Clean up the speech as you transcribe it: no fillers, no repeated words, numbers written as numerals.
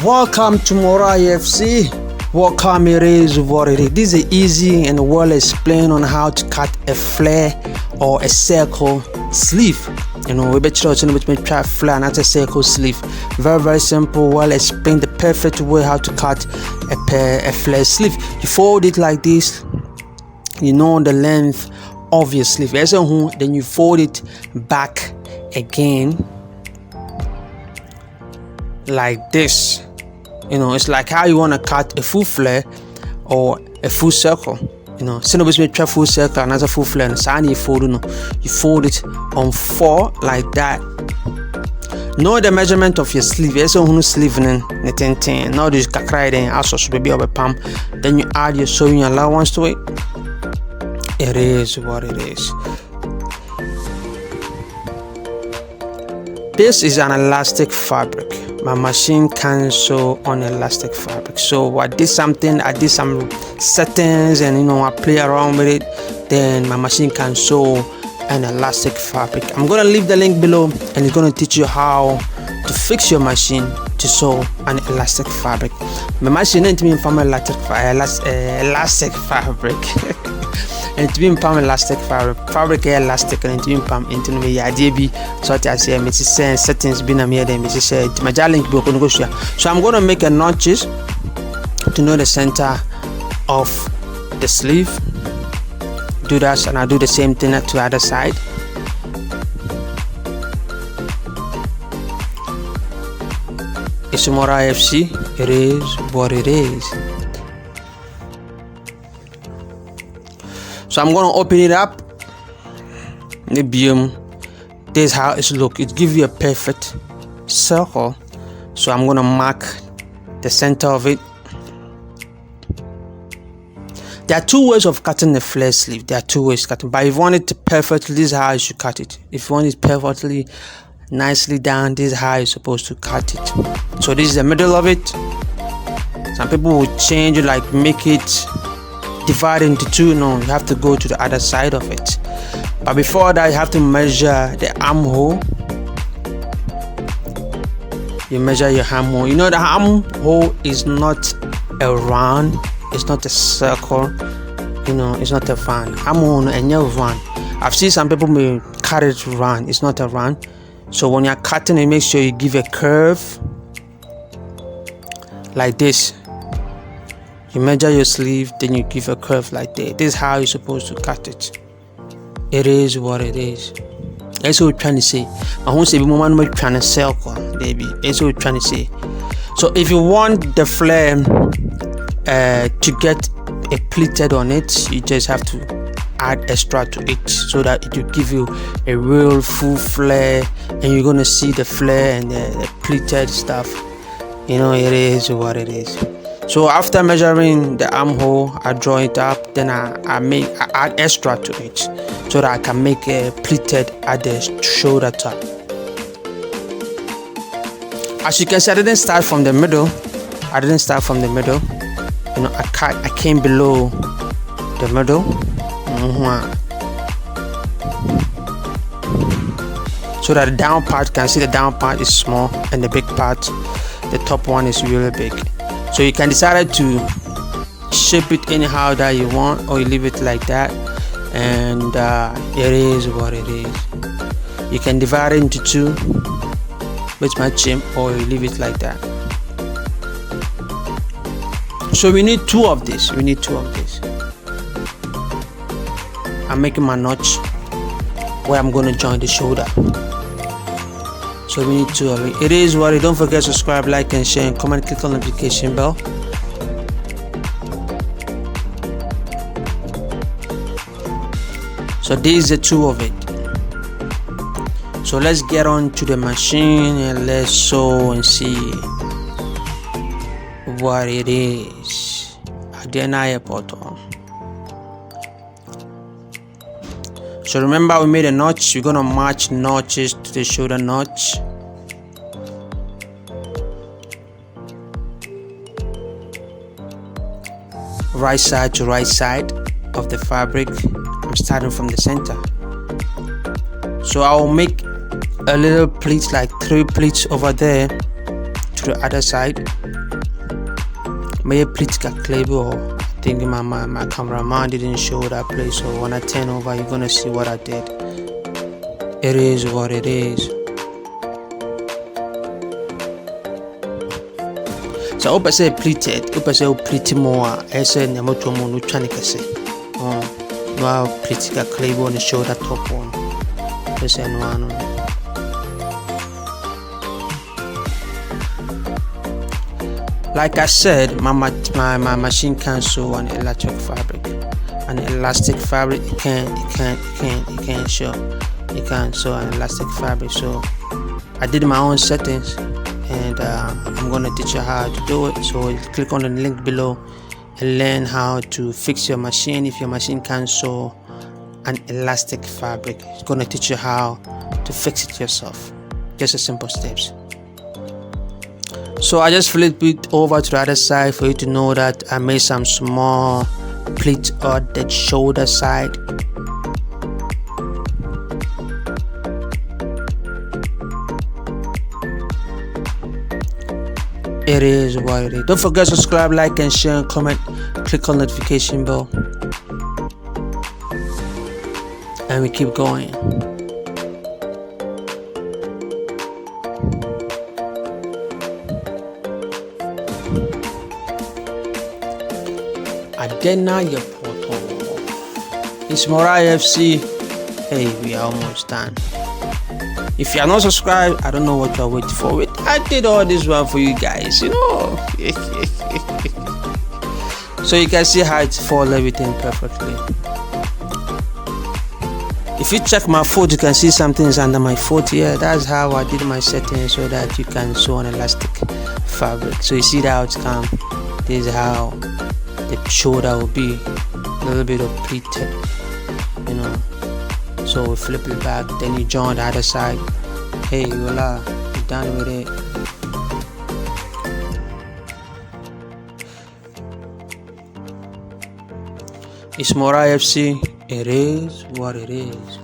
Welcome to Morai FC. Welcome, it is what it is. This is easy and well explained on how to cut a flare or a circle sleeve. We bet you try flare and a circle sleeve. Very simple, well explained, the perfect way how to cut a flare sleeve. You fold it like this, the length of your sleeve. Then you fold it back again like this. It's like how you want to cut a full flare or a full circle. Since we try full circle and as a full flare, you fold it on 4 like that. Know the measurement of your sleeve. Sleeve now this kakra then also should be over palm. Then you add your sewing allowance to it. It is what it is. This is an elastic fabric. My machine can sew on elastic fabric. So I did some settings and I play around with it. Then my machine can sew an elastic fabric. I'm gonna leave the link below and it's gonna teach you how to fix your machine to sew an elastic fabric. My machine ain't mean from elastic fabric. And to be in elastic fabric elastic and to be into me JB so I say me say settings be na me then me say my link be go share. So I'm going to make a notches to know the center of the sleeve. Do that and I do the same thing to the other side. It's Morai FC. It is what it is. So I'm going to open it up. This is how it looks. It gives you a perfect circle. So I'm going to mark the center of it. There are 2 ways of cutting the flare sleeve. There are 2 ways cutting. But if you want it perfectly, this is how you should cut it. If you want it perfectly, nicely down, this is how you're supposed to cut it. So this is the middle of it. Some people will change it, like make it divide into 2. No, you have to go to the other side of it. But before that, you have to measure the armhole. You measure your armhole. The armhole is not a round, it's not a circle, it's not a round. Armhole and your round. I've seen some people may cut it round, it's not a round. So when you're cutting it, make sure you give a curve like this. You measure your sleeve, then you give a curve like that. This is how you're supposed to cut it. It is what it is. That's what we're trying to say. I won't say we're trying to circle, baby. That's what we're trying to say. So if you want the flare to get a pleated on it, you just have to add extra to it so that it will give you a real full flare, and you're gonna see the flare and the pleated stuff. It is what it is. So after measuring the armhole, I draw it up, then I add extra to it so that I can make a pleated at the shoulder top. As you can see, I didn't start from the middle. I came below the middle. So that the down part, can see the down part is small and the big part, the top one, is really big. So you can decide to shape it anyhow that you want, or you leave it like that, and it is what it is. You can divide it into 2 with my chimp, or you leave it like that. So we need 2 of this. I'm making my notch where I'm going to join the shoulder. So we need 2 of it. It is what it is. Don't forget to subscribe, like and share, and comment. Click on the notification bell. So these are the 2 of it. So let's get on to the machine and let's sew and see what it is. So remember, we made a notch. We're gonna match notches to the shoulder notch. Right side to right side of the fabric. I'm starting from the center. So I will make a little pleats, like 3 pleats over there to the other side. May please calculate. I think my cameraman didn't show that place, so when I turn over, you're gonna see what I did. It is what it is. So I say pleated, I say pretty more. I said Namoto no chanicase. No pretty calculate on the shoulder top one. I said no. Like I said, my machine can sew an electric fabric, an elastic fabric. It can't sew. It can't sew an elastic fabric. So I did my own settings, and I'm gonna teach you how to do it. So click on the link below and learn how to fix your machine if your machine can't sew an elastic fabric. It's gonna teach you how to fix it yourself. Just a simple steps. So I just flip it over to the other side for you to know that I made some small pleats on the shoulder side. It is what it is. Don't forget to subscribe, like, and share, and comment. Click on the notification bell, and we keep going. Adena your portal. It's Mora FC. Hey, we are almost done. If you are not subscribed, I don't know what you are waiting for. I did all this one for you guys, you know. So you can see how it follows everything perfectly. If you check my foot, you can see something is under my foot here. That's how I did my settings so that you can sew an elastic fabric. So you see how it's come. This is how the shoulder will be, a little bit of pleated, you know. So we flip it back, then you join the other side. Hey, voila, you're done with it. It's Mora FC. It is what it is.